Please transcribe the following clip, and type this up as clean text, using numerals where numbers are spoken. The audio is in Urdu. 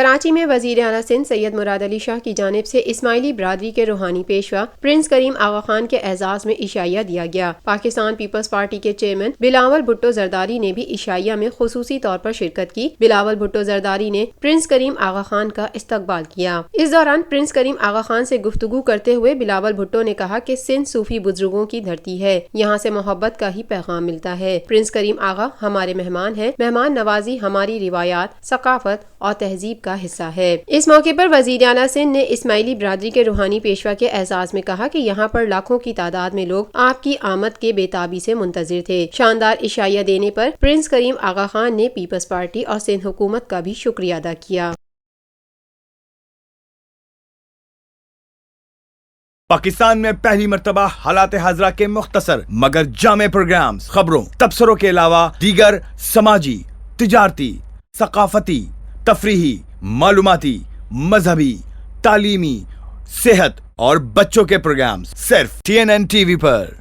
کراچی میں وزیر اعلیٰ سندھ سید مراد علی شاہ کی جانب سے اسماعیلی برادری کے روحانی پیشوا پرنس کریم آغا خان کے اعزاز میں عشائیہ دیا گیا۔ پاکستان پیپلز پارٹی کے چیئرمین بلاول بھٹو زرداری نے بھی عشائیہ میں خصوصی طور پر شرکت کی۔ بلاول بھٹو زرداری نے پرنس کریم آغا خان کا استقبال کیا۔ اس دوران پرنس کریم آغا خان سے گفتگو کرتے ہوئے بلاول بھٹو نے کہا کہ سندھ صوفی بزرگوں کی دھرتی ہے، یہاں سے محبت کا ہی پیغام ملتا ہے۔ پرنس کریم آغا ہمارے مہمان ہیں، مہمان نوازی ہماری روایات، ثقافت اور تہذیب کا حصہ ہے۔ اس موقع پر وزیر اعلیٰ سندھ نے اسماعیلی برادری کے روحانی پیشوا کے اعزاز میں کہا کہ یہاں پر لاکھوں کی تعداد میں لوگ آپ کی آمد کے بے تابی سے منتظر تھے۔ شاندار عشائیہ دینے پر پرنس کریم آغا خان نے پیپلز پارٹی اور سندھ حکومت کا بھی شکریہ ادا کیا۔ پاکستان میں پہلی مرتبہ حالات حاضرہ کے مختصر مگر جامع پروگرامز، خبروں، تبصروں کے علاوہ دیگر سماجی، تجارتی، ثقافتی، تفریحی، معلوماتی، مذہبی، تعلیمی، صحت اور بچوں کے پروگرامز صرف TNN TV پر۔